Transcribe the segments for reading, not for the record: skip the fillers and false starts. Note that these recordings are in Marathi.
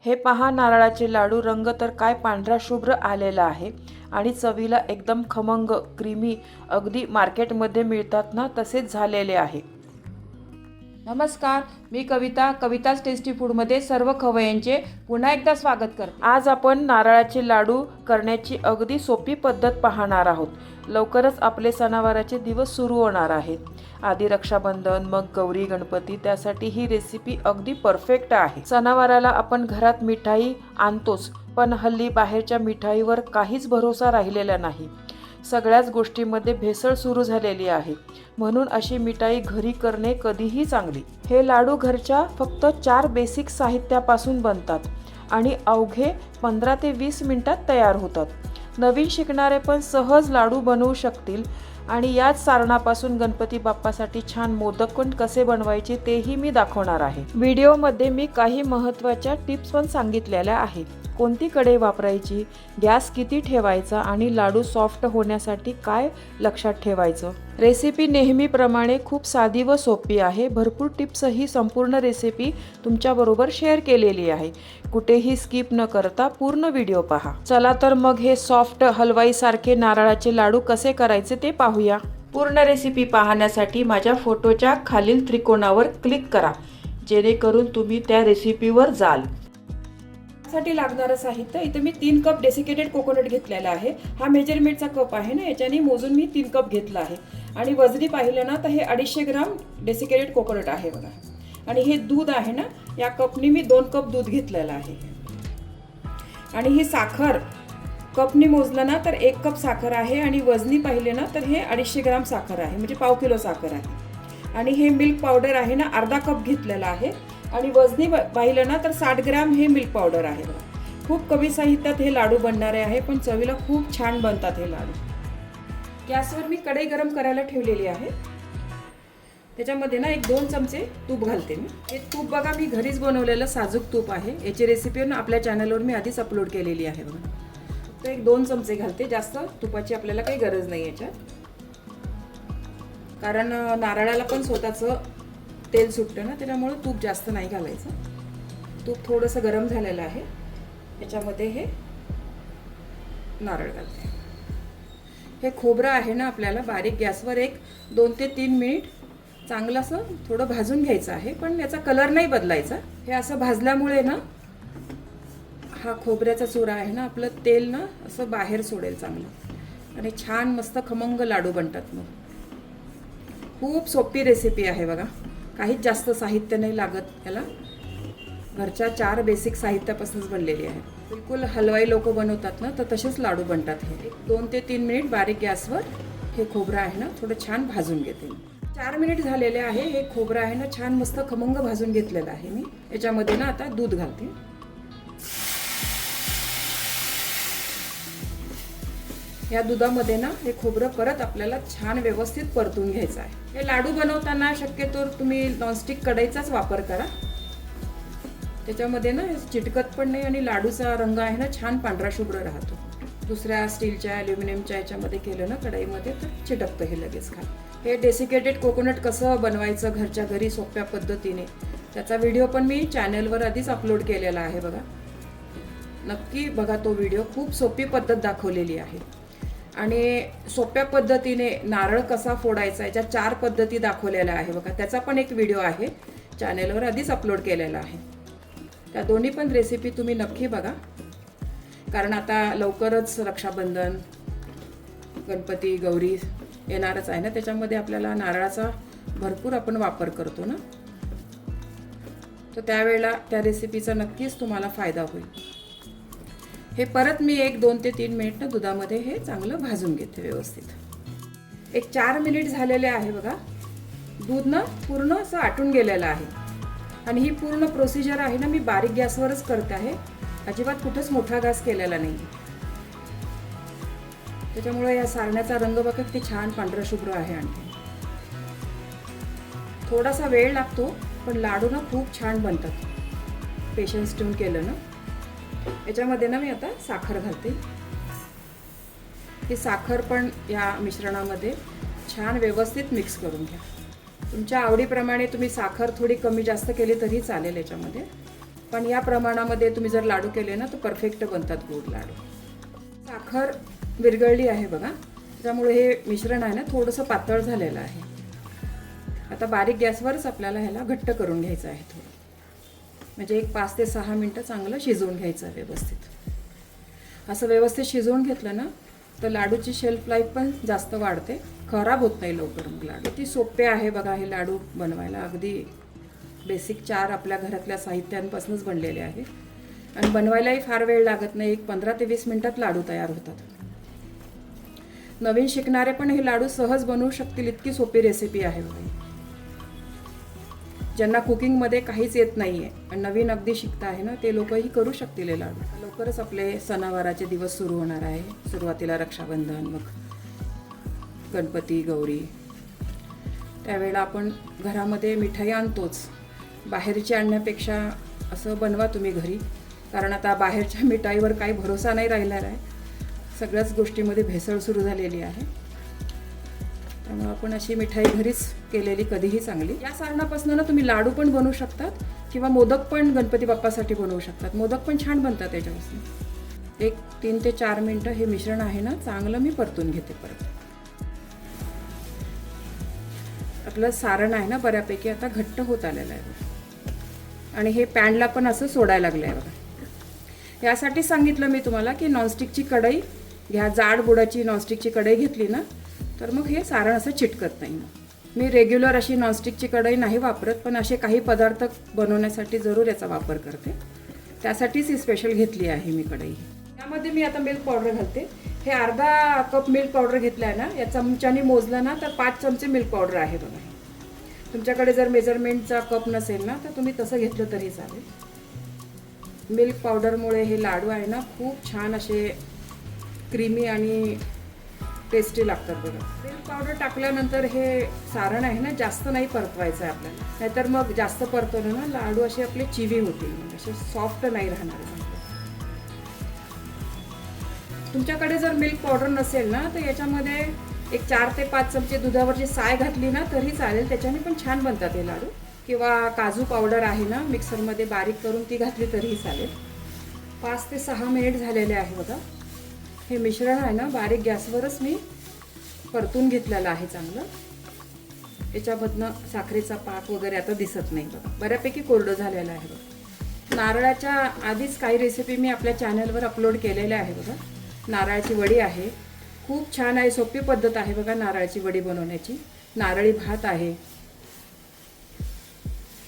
हे पहा, नारळाचे लाडू. रंग तर काय पांढरा शुभ्र आलेला आहे आणि चवीला एकदम खमंग क्रीमी, अगदी मार्केटमध्ये मिळतात ना तसेच झालेले आहे. नमस्कार, मी कविताच टेस्टी फूडमध्ये सर्व खवय्यांचे पुन्हा एकदा स्वागत करते. आज आपण नारळाचे लाडू करण्याची अगदी सोपी पद्धत पाहणार आहोत. लवकरच आपले सणावाराचे दिवस सुरू होणार आहेत. आधी रक्षाबंधन, मग गौरी गणपती. त्यासाठी ही रेसिपी अगदी परफेक्ट आहे. सणावाराला आपण घरात मिठाई आणतोच, पण हल्ली बाहेरच्या मिठाईवर काहीच भरोसा राहिलेला नाही. सगळ्याच गोष्टींमध्ये भेसळ सुरू झालेली आहे. म्हणून अशी मिठाई घरी करणे कधीही चांगली. हे लाडू घरच्या फक्त 4 बेसिक साहित्यापासून बनतात आणि अवघे 15 ते 20 मिनिटात तयार होतात. नवीन शिकणारे पण सहज लाडू बनवू शकतील आणि याच सारणापासून गणपती बाप्पासाठी छान मोदक पण कसे बनवायचे तेही मी दाखवणार आहे. व्हिडिओमध्ये मी काही महत्त्वाच्या टिप्स पण सांगितलेल्या आहेत. कोणती कढई वापरायची, गॅस किती ठेवायचा आणि लाडू सॉफ्ट होण्यासाठी काय लक्षात ठेवायचं. रेसिपी नेहमीप्रमाणे खूप साधी व सोपी आहे. भरपूर टिप्सही संपूर्ण रेसिपी तुमच्याबरोबर शेअर केलेली आहे. कुठेही स्किप न करता पूर्ण व्हिडिओ पहा. चला तर मग हे सॉफ्ट हलवाईसारखे नारळाचे लाडू कसे करायचे ते पाहूया. पूर्ण रेसिपी पाहण्यासाठी माझ्या फोटोच्या खालील त्रिकोणावर क्लिक करा, जेणेकरून तुम्ही त्या रेसिपीवर जाल. साठी लागणारं साहित्य इथे मी 3 कप डेसिकेटेड कोकोनट घेतलेला आहे. हा मेजरमेंटचा कप आहे ना, याच्याने मोजून मी 3 कप घेतला आहे. आणि वजनी पाहिलं ना तर हे 250 ग्राम डेसिकेटेड कोकोनट आहे बघा. आणि हे दूध आहे ना, या कपनी मी 2 कप दूध घेतलेलं आहे. आणि ही साखर कपनी मोजलं ना तर 1 कप साखर आहे आणि वजनी पाहिले ना तर हे 250 ग्राम साखर आहे, म्हणजे पाव किलो साखर आहे. आणि हे मिल्क पावडर आहे ना, अर्धा कप घेतलेला आहे. आणि वजनी पाहिलं ना तर 60 ग्राम हे मिल्क पावडर आहे. खूप कमी साहित्यात हे लाडू बनणारे आहे, पण चवीला खूप छान बनतात हे लाडू. गॅसवर मी कढई गरम करायला ठेवलेली आहे. त्याच्यामध्ये ना 1-2 चमचे तूप घालते मी. हे तूप बघा, मी घरीच बनवलेलं साजूक तूप आहे. याची रेसिपी ना आपल्या चॅनलवर मी आधीच अपलोड केलेली आहे बघा. फक्त 1-2 चमचे घालते, जास्त तुपाची आपल्याला काही गरज नाही याच्यात. कारण नारळाला पण स्वतःचं तेल सुटतं ना, त्याच्यामुळे तूप जास्त नाही घालायचं. तूप थोडंसं गरम झालेलं आहे. याच्यामध्ये हे नारळ घालते. हे खोबरं आहे ना, आपल्याला बारीक गॅसवर 2 ते 3 मिनिट चांगलं असं थोडं भाजून घ्यायचं आहे, पण याचा कलर नाही बदलायचा. हे असं भाजल्यामुळे ना हा खोबऱ्याचा चुरा आहे ना, आपलं तेल ना असं बाहेर सोडेल चांगलं आणि छान मस्त खमंग लाडू बनतात. मग खूप सोपी रेसिपी आहे बघा. काहीच जास्त साहित्य नाही लागत याला. घरच्या 4 बेसिक साहित्यापासूनच बनलेली आहे. बिलकुल हलवाई लोक बनवतात ना, तर तसेच लाडू बनतात. हे 2 ते 3 मिनिट बारीक गॅसवर हे खोबरं आहे ना थोडं छान भाजून घेते. 4 मिनिट झालेले आहे. हे खोबरं आहे ना छान मस्त खमंग भाजून घेतलेलं आहे मी. याच्यामध्ये ना आता दूध घालते. या दुधामध्ये ना हे खोबरं परत आपल्याला छान व्यवस्थित परतून घ्यायचं आहे. हे लाडू बनवताना शक्यतो तुम्ही नॉनस्टिक कढईचाच वापर करा. त्याच्यामध्ये ना चिटकत पण नाही आणि लाडूचा रंग आहे ना छान पांढरा शुभ्र राहतो. दुसऱ्या स्टीलच्या ॲल्युमिनियमच्या याच्यामध्ये केलं ना कढईमध्ये तर चिटकतं हे लगेच खाली. हे डेसिकेटेड कोकोनट कसं बनवायचं घरच्या घरी सोप्या पद्धतीने, त्याचा व्हिडिओ पण मी चॅनलवर आधीच अपलोड केलेला आहे बघा. नक्की बघा तो व्हिडिओ. खूप सोपी पद्धत दाखवलेली आहे. आणि सोप्या पद्धतीने नारळ कसा फोडायचा याच्या 4 पद्धती दाखवलेल्या आहे बघा. त्याचा पण एक व्हिडिओ आहे चॅनलवर आधीच अपलोड केलेला आहे. त्या दोन्ही पण रेसिपी तुम्ही नक्की बघा. कारण आता लवकरच रक्षाबंधन, गणपती, गौरी येणारच आहे ना, त्याच्यामध्ये आपल्याला नारळाचा भरपूर आपण वापर करतो ना, तर त्यावेळेला त्या रेसिपीचा नक्कीच तुम्हाला फायदा होईल. हे परत मी 2 ते 3 मिनिट ना दुधामध्ये हे चांगलं भाजून घेते व्यवस्थित. 4 मिनिट झालेले आहे बघा. दूध ना पूर्ण असं आटून गेलेलं आहे. आणि ही पूर्ण प्रोसिजर आहे ना मी बारीक गॅसवरच करते आहे. अजिबात कुठेच मोठा गॅस केलेला नाही. त्याच्यामुळे या सारण्याचा रंग बघा किती छान पांढरा शुभ्र आहे. आणखी थोडासा वेळ लागतो, पण लाडू ना खूप छान बनतात पेशन्स ठेवून केलं ना. याच्यामध्ये ना मी आता साखर घालते. ही साखर पण या मिश्रणामध्ये छान व्यवस्थित मिक्स करून घ्या. तुमच्या आवडीप्रमाणे तुम्ही साखर थोडी कमी जास्त केली तरी चालेल याच्यामध्ये. पण या प्रमाणामध्ये तुम्ही जर लाडू केले ना तर परफेक्ट बनतात गोड लाडू. साखर विरघळली आहे बघा, त्यामुळे हे मिश्रण आहे ना थोडंसं पातळ झालेलं आहे. आता बारीक गॅसवरच आपल्याला ह्याला घट्ट करून घ्यायचं आहे थोडं, म्हणजे एक 5 ते 6 मिनटं चांगलं शिजवून घ्यायचं आहे व्यवस्थित. असं व्यवस्थित शिजवून घेतलं ना तर लाडूची शेल्फ लाईफ पण जास्त वाढते, खराब होत नाही लवकर. मग लाडू किती सोपे आहे बघा हे लाडू बनवायला. अगदी बेसिक 4 आपल्या घरातल्या साहित्यांपासूनच बनलेले आहे आणि बनवायलाही फार वेळ लागत नाही. एक 15 ते 20 मिनटात लाडू तयार होतात. नवीन शिकणारे पण हे लाडू सहज बनवू शकतील, इतकी सोपी रेसिपी आहे बघा. ज्यांना कुकिंगमध्ये काहीच येत नाही आहे आणि नवीन अगदी शिकता आहे ना ते लोकही करू शकतील हे लाडू. लवकरच आपले सणावाराचे दिवस सुरू होणार आहे. सुरुवातीला रक्षाबंधन, मग गणपती, गौरी. त्यावेळेला आपण घरामध्ये मिठाई आणतोच. बाहेरची आणण्यापेक्षा असं बनवा तुम्ही घरी, कारण आता बाहेरच्या मिठाईवर काही भरोसा नाही राहिलेला आहे. सगळ्याच गोष्टीमध्ये भेसळ सुरू झालेली आहे. त्यामुळे आपण अशी मिठाई घरीच केलेली कधीही चांगली. या सारणापासून ना तुम्ही लाडू पण बनवू शकतात किंवा मोदक पण गणपती बाप्पासाठी बनवू शकतात. मोदक पण छान बनतात त्याच्यापासून. एक 3 ते 4 मिनटं हे मिश्रण आहे ना चांगलं मी परतून घेते. परत आपलं सारण आहे ना बऱ्यापैकी आता घट्ट होत आलेलं आहे आणि हे पॅनला पण असं सोडायला लागलं आहे बघा. यासाठी सांगितलं मी तुम्हाला की नॉनस्टिकची कढई घ्या. जाड बुडाची नॉनस्टिकची कढई घेतली ना तर मग हे सारण असं चिटकत नाही. मी रेग्युलर अशी नॉनस्टिकची कढई नाही वापरत, पण असे काही पदार्थ बनवण्यासाठी जरूर याचा वापर करते. त्यासाठीच ही स्पेशल घेतली आहे मी कढई. त्यामध्ये मी आता मिल्क पावडर घालते. हे अर्धा कप मिल्क पावडर घेतला आहे ना, या चमच्याने मोजलं ना तर 5 चमचे मिल्क पावडर आहे बघा. तुमच्याकडे जर मेजरमेंटचा कप नसेल ना तर तुम्ही तसं घेतलं तरी चालेल. मिल्क पावडरमुळे हे लाडू आहे ना खूप छान असे क्रीमी आणि टेस्टी लागतात बघा. मिल्क पावडर टाकल्यानंतर हे सारण आहे ना जास्त नाही परतवायचं आहे आपल्याला, नाहीतर मग जास्त परतवलं ना लाडू असे आपले चिवी होतील, म्हणजे असे सॉफ्ट नाही राहणार. तुमच्याकडे जर मिल्क पावडर नसेल ना तर याच्यामध्ये एक 4 ते 5 चमचे दुधावरची साय घातली ना तरी चालेल, त्याच्याने पण छान बनतात हे लाडू. किंवा काजू पावडर आहे ना मिक्सरमध्ये बारीक करून ती घातली तरीही चालेल. 5 ते 6 मिनिट झालेले आहे बघा. हे मिश्रण आहे ना बारीक गॅसवरच मी परतून घेतलेलं आहे चांगलं. याच्यामधनं साखरेचा पाक वगैरे आता दिसत नाही बघा, बऱ्यापैकी कोरडं झालेलं आहे बघा. नारळाच्या आधीच काही रेसिपी मी आपल्या चॅनलवर अपलोड केलेल्या आहे बघा. नारळाची वडी आहे, खूप छान आहे, सोपी पद्धत आहे बघा नारळाची वडी बनवण्याची. नारळी भात आहे,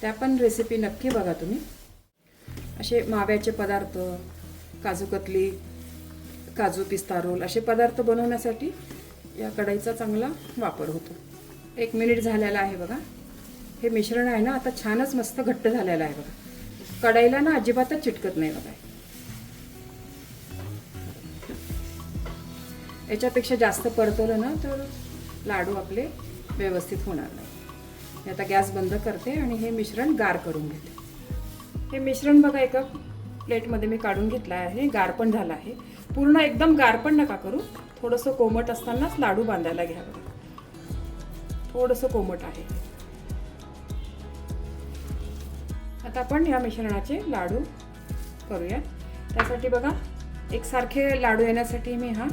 त्या पण रेसिपी नक्की बघा तुम्ही. असे माव्याचे पदार्थ, काजू कतली, काजू पिस्ता रोल असे पदार्थ बनवण्यासाठी या कढईचा चांगला वापर होतो. 1 मिनिट झालेला आहे बघा. हे मिश्रण आहे ना आता छानच मस्त घट्ट झालेलं आहे बघा. कढईला ना अजिबातच चिटकत नाही बघा. याच्यापेक्षा जास्त परतवलं ना तर लाडू आपले व्यवस्थित होणार नाही. आता गॅस बंद करते आणि हे मिश्रण गार करून घेते. हे मिश्रण बघा एका प्लेटमध्ये मी काढून घेतलं आहे. गार पण झालं आहे. पूर्ण एकदम गार पण नका करू, थोडंसं कोमट असतानाच लाडू बांधायला घ्या बघा. थोडंसं कोमट आहे. आता आपण या मिश्रणाचे लाडू करूया. त्यासाठी बघा एकसारखे लाडू येण्यासाठी मी हा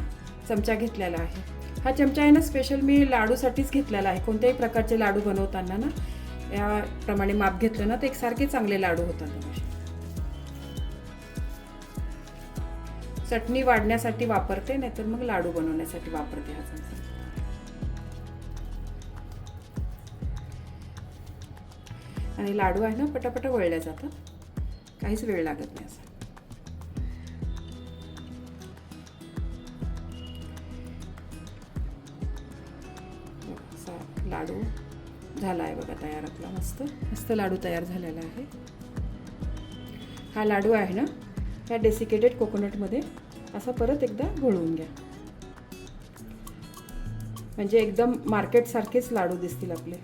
चमचा घेतलेला आहे. हा चमचा आहे ना स्पेशल मी लाडूसाठीच घेतलेला आहे. कोणत्याही प्रकारचे लाडू बनवताना ना याप्रमाणे माप घेतलं ना तर एकसारखे चांगले लाडू होतात. चटणी वाढण्यासाठी वापरते, नाहीतर मग लाडू बनवण्यासाठी वापरते हा चमचा. आणि लाडू आहे ना पटापट वळल्या जातात, काहीच वेळ लागत नाही. असा लाडू झाला आहे बघा तयार आपला. मस्त मस्त लाडू तयार झालेला आहे. हा लाडू आहे ना या डेसिकेटेड कोकोनटमध्ये असा परत एकदा घोळवून घ्या, म्हणजे एकदम मार्केटसारखेच लाडू दिसतील आपले.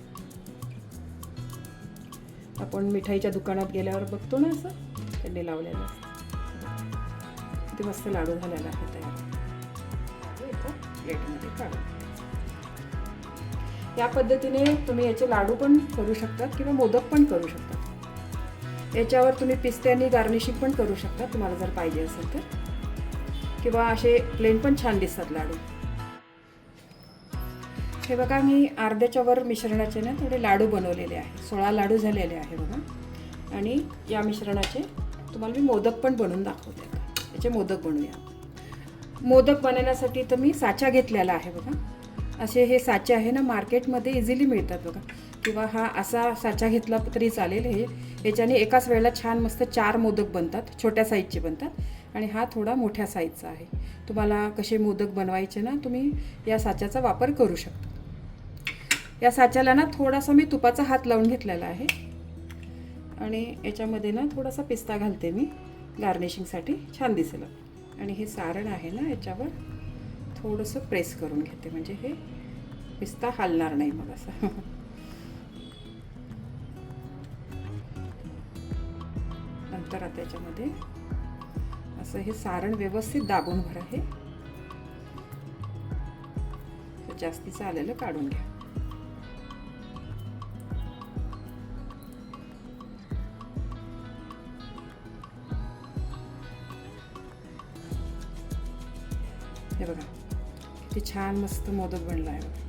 आपण मिठाईच्या दुकानात गेल्यावर बघतो ना असं त्यांनी लावलेलं. किती मस्त लाडू झालेला आहे तयार. प्लेटमध्ये काढू. या पद्धतीने तुम्ही याचे लाडू पण करू शकतात किंवा मोदक पण करू शकतात. याच्यावर तुम्ही पिस्त्यानी गार्निशिंग पण करू शकता तुम्हाला जर पाहिजे असेल तर, किंवा असे प्लेन पण छान दिसतात लाडू. हे बघा, मी अर्ध्याच्या वर मिश्रणाचे ना थोडे लाडू बनवलेले आहे. 16 लाडू झालेले आहे बघा. आणि या मिश्रणाचे तुम्हाला मी मोदक पण बनवून दाखवते. याचे मोदक बनवूया. मोदक बनवण्यासाठी तर मी साचा घेतलेला आहे बघा. असे हे साचे आहे ना, मार्केटमध्ये इझिली मिळतात बघा, किंवा हा असा साचा घेतला तरी चालेल. याच्याने एकाच वेळेला छान मस्त 4 मोदक बनतात, छोट्या साईजचे बनतात. आणि हा थोडा मोठ्या साईजचा आहे. तुम्हाला कसे मोदक बनवायचे ना, तुम्ही या साच्याचा वापर करू शकता. या साच्याला ना थोडासा मी तुपाचा हात लावून घेतलेला आहे. आणि याच्यामध्ये ना थोडासा पिस्ता घालते मी गार्निशिंगसाठी, छान दिसेल. आणि हे सारण आहे ना याच्यावर थोडंसं प्रेस करून घेते, म्हणजे हे पिस्ता हलणार नाही मग असं. नंतर आता याच्यामध्ये असं हे सारण व्यवस्थित दाबून भरा. हे जास्तीचं आलेलं काढून घ्या. हे बघा किती छान मस्त मोदक बनला आहे.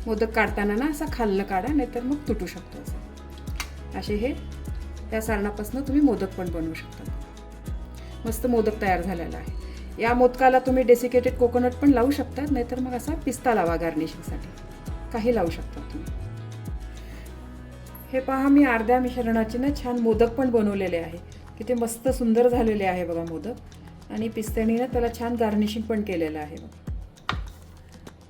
मोदक काढताना ना असा खाल्लं काढा, नाहीतर मग तुटू शकतो असं. असे हे या सारणापासून तुम्ही मोदक पण बनवू शकता. मस्त मोदक तयार झालेला आहे. या मोदकाला तुम्ही डेसिकेटेड कोकोनट पण लावू शकता, नाहीतर मग असा पिस्ता लावा गार्निशिंगसाठी, काही लावू शकता तुम्ही. हे पहा, मी अर्ध्या मिश्रणाचे ना छान मोदक पण बनवलेले आहे. किती मस्त सुंदर झालेले आहे बघा मोदक. आणि पिस्त्याने ना त्याला छान गार्निशिंग पण केलेलं आहे बघा.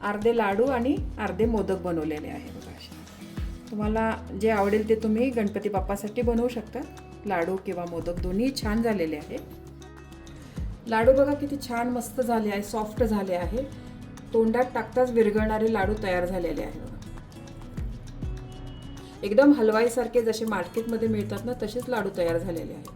अर्धे लाडू आणि अर्धे मोदक बनवलेले आहे बघा. असे तुम्हाला जे आवडेल ते तुम्ही गणपती बाप्पासाठी बनवू शकता. लाडू किंवा मोदक दोन्ही छान झालेले आहे. लाडू बघा किती छान मस्त झाले आहे, सॉफ्ट झाले आहे. तोंडात टाकताच विरघळणारे लाडू तयार झालेले आहे बघा. एकदम हलवाईसारखे जसे मार्केटमध्ये मिळतात ना, तसेच लाडू तयार झालेले आहेत.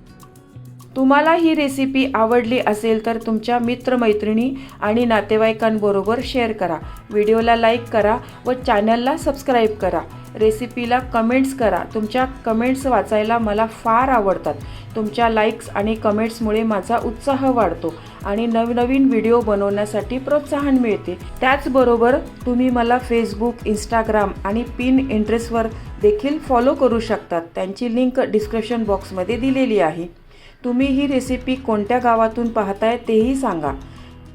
तुम्हाला ही रेसिपी आवडली असेल तर तुमच्या मित्रमैत्रिणी आणि नातेवाईकांबरोबर शेअर करा. व्हिडिओला लाईक करा व चॅनलला सबस्क्राईब करा. रेसिपीला कमेंट्स करा. तुमच्या कमेंट्स वाचायला मला फार आवडतात. तुमच्या लाईक्स आणि कमेंट्समुळे माझा उत्साह वाढतो आणि नवनवीन व्हिडिओ बनवण्यासाठी प्रोत्साहन मिळते. त्याचबरोबर तुम्ही मला फेसबुक, इंस्टाग्राम आणि पिनइंटरेस्टवर देखील फॉलो करू शकतात. त्यांची लिंक डिस्क्रिप्शन बॉक्समध्ये दिलेली आहे. तुम्ही ही रेसिपी कोणत्या गावातून पाहताय तेही सांगा.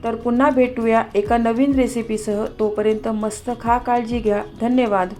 तर पुन्हा भेटूया एका नवीन रेसिपीसह. तोपर्यंत मस्त खा, काळजी घ्या. धन्यवाद.